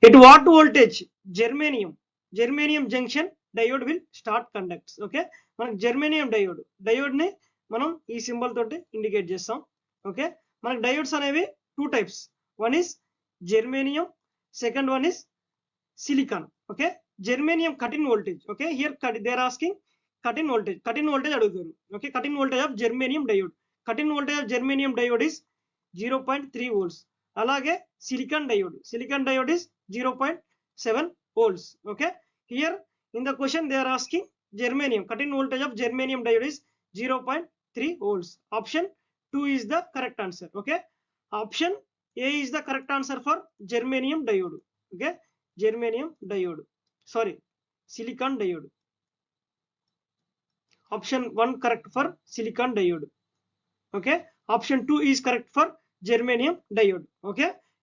At what voltage germanium junction diode will start conducts? Okay, మనకు germanium diode ని మనం ఈ సింబల్ తోటి ఇండికేట్ చేస్తాం. ఓకే, మనకు డయోడ్స్ అనేవి two types. One is germanium, second one is silicon. Okay, germanium cut in voltage. Okay, here they are asking cut in voltage అడుగుతారు. Okay, cut in voltage of germanium diode. Cut in voltage of germanium diode is 0.3 volts. అలాగే silicon diode is 0.7 volts. Okay, here in the question they are asking germanium, cut in voltage of germanium diode is 0.3 volts. Option 2 is the correct answer. Okay, option A is the correct answer for germanium diode. Okay, germanium diode, sorry, silicon diode. Option 1 correct for silicon diode. Okay, option 2 is correct for germanium diode. Okay,